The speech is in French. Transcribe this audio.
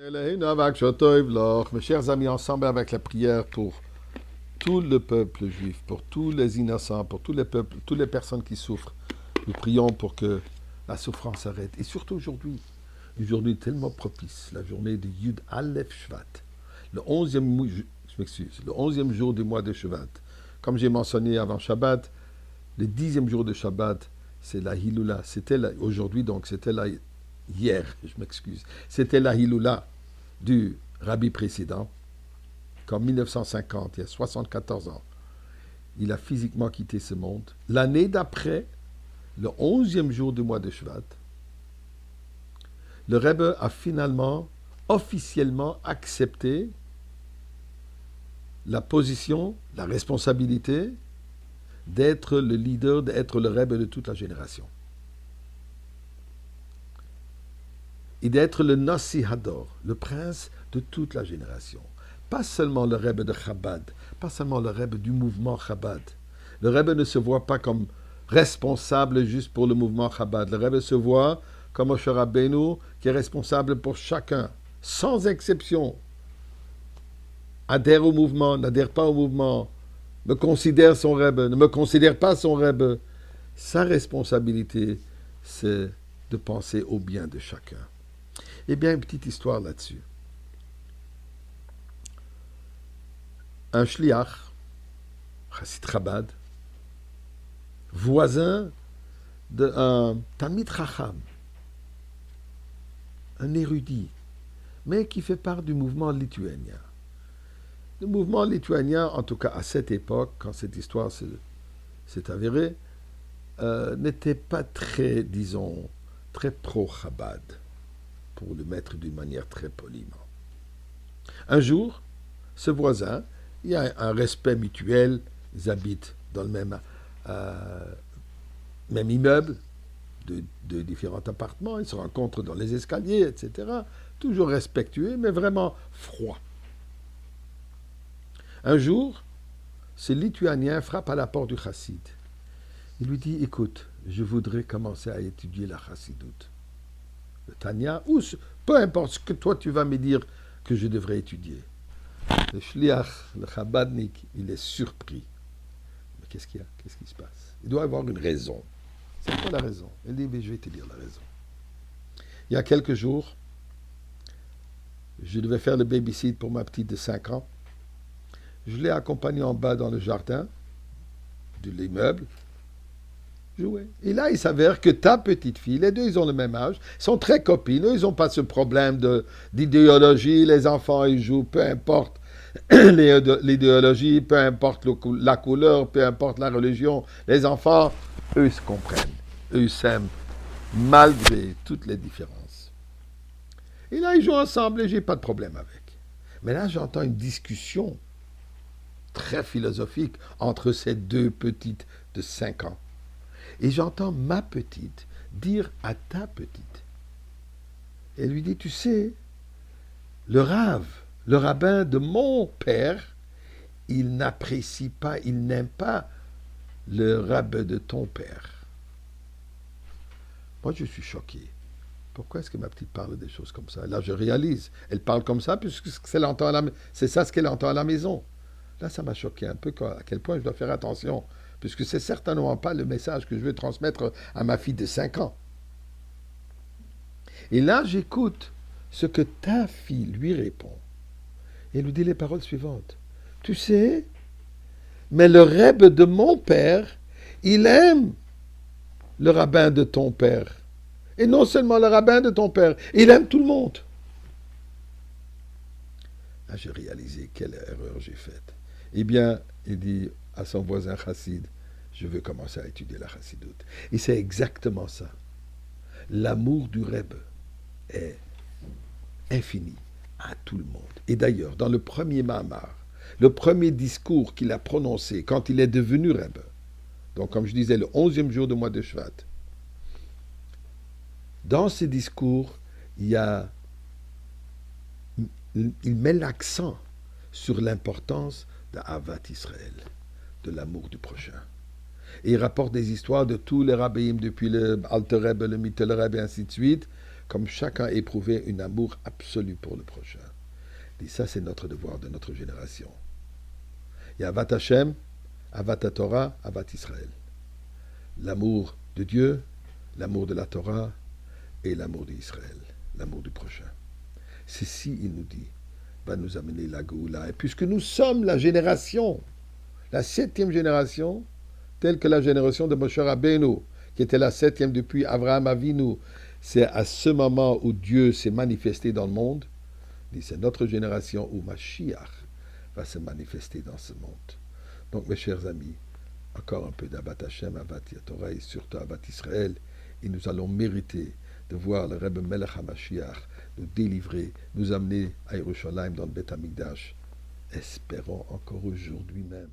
Mes chers amis, ensemble avec la prière pour tout le peuple juif, pour tous les innocents, pour tous les peuples, toutes les personnes qui souffrent, nous prions pour que la souffrance arrête. Et surtout aujourd'hui, une journée tellement propice, la journée de Yud Aleph Shvat, le 11e, le 11e jour du mois de Shvat. Comme j'ai mentionné avant Shabbat, le 10e jour de Shabbat, c'est la Hiloula. Aujourd'hui, donc, hier, c'était la Hiloula du rabbi précédent, qu'en 1950, il y a 74 ans, il a physiquement quitté ce monde. L'année d'après, le 11e jour du mois de Shvat, le Rebbe a finalement, officiellement accepté la position, la responsabilité d'être le leader, d'être le Rebbe de toute la génération. Et d'être le Nasi Hador, le prince de toute la génération. Pas seulement le Rebbe de Chabad, pas seulement le Rebbe du mouvement Chabad. Le Rebbe ne se voit pas comme responsable juste pour le mouvement Chabad. Le Rebbe se voit comme Moshe Rabbeinu, qui est responsable pour chacun, sans exception. Adhère au mouvement, n'adhère pas au mouvement, me considère son Rebbe, ne me considère pas son Rebbe. Sa responsabilité, c'est de penser au bien de chacun. Eh bien, une petite histoire là-dessus. Un shliach, Chassid Chabad, voisin d'un Talmid Chacham, un érudit, mais qui fait part du mouvement lituanien. Le mouvement lituanien, en tout cas à cette époque, quand cette histoire s'est avérée, n'était pas très, disons, très pro-Chabad, pour le mettre d'une manière très poliment. Un jour, ce voisin, il y a un respect mutuel, ils habitent dans le même immeuble, de différents appartements, ils se rencontrent dans les escaliers, etc. Toujours respectueux, mais vraiment froid. Un jour, ce Lituanien frappe à la porte du chassid. Il lui dit, écoute, je voudrais commencer à étudier la chassidoute. Le Tanya, ou peu importe ce que toi tu vas me dire que je devrais étudier. Le shliach, le chabadnik, il est surpris. Mais qu'est-ce qu'il y a? Qu'est-ce qui se passe? Il doit avoir une raison. C'est quoi la raison? Il dit, mais je vais te dire la raison. Il y a quelques jours, je devais faire le babysit pour ma petite de 5 ans. Je l'ai accompagnée en bas dans le jardin de l'immeuble. Jouer. Et là, il s'avère que ta petite fille, les deux, ils ont le même âge, sont très copines, ils n'ont pas ce problème d'idéologie, les enfants, ils jouent, peu importe l'idéologie, peu importe la couleur, peu importe la religion, les enfants, eux, ils se comprennent, eux, ils s'aiment, malgré toutes les différences. Et là, ils jouent ensemble et j'ai pas de problème avec. Mais là, j'entends une discussion très philosophique entre ces deux petites de 5 ans. Et j'entends ma petite dire à ta petite. Elle lui dit, tu sais, le rabbin de mon père, il n'apprécie pas, il n'aime pas le rabbin de ton père. Moi, je suis choqué. Pourquoi est-ce que ma petite parle des choses comme ça? Là, je réalise. Elle parle comme ça puisque c'est ça ce qu'elle entend à la maison. Là, ça m'a choqué un peu à quel point je dois faire attention. Puisque c'est certainement pas le message que je veux transmettre à ma fille de 5 ans. Et là, j'écoute ce que ta fille lui répond. Et elle lui dit les paroles suivantes. Tu sais, mais le rebbe de mon père, il aime le rabbin de ton père. Et non seulement le rabbin de ton père, il aime tout le monde. Là, j'ai réalisé quelle erreur j'ai faite. Eh bien, il dit à son voisin chassid, je veux commencer à étudier la chassidoute. Et c'est exactement ça. L'amour du Rebbe est infini à tout le monde. Et d'ailleurs, dans le premier Mahamar, le premier discours qu'il a prononcé quand il est devenu Rebbe, donc comme je disais, le 11e jour du mois de Shvat, dans ce discours, il met l'accent sur l'importance de Ahavat Israël, de l'amour du prochain. Et il rapporte des histoires de tous les rabbins, depuis le Alter Rebbe, le Mittel Rebbe, et ainsi de suite, comme chacun a éprouvé un amour absolu pour le prochain. Et ça, c'est notre devoir de notre génération. Il y a Avat Hashem, Avat Torah, Avat Israël. L'amour de Dieu, l'amour de la Torah et l'amour d'Israël, l'amour du prochain. Ceci, il nous dit, va nous amener la Géoula. Et puisque nous sommes la génération, la 7e génération, telle que la génération de Moshe Rabbeinu, qui était la 7e depuis Abraham Avinu, c'est à ce moment où Dieu s'est manifesté dans le monde, c'est notre génération où Mashiach va se manifester dans ce monde. Donc, mes chers amis, encore un peu d'Avat Hashem, Avat Torah et surtout Avat Israël, et nous allons mériter de voir le Rebbe Melech HaMashiach nous délivrer, nous amener à Yerushalayim dans le Beth Amikdash. Espérons encore aujourd'hui même.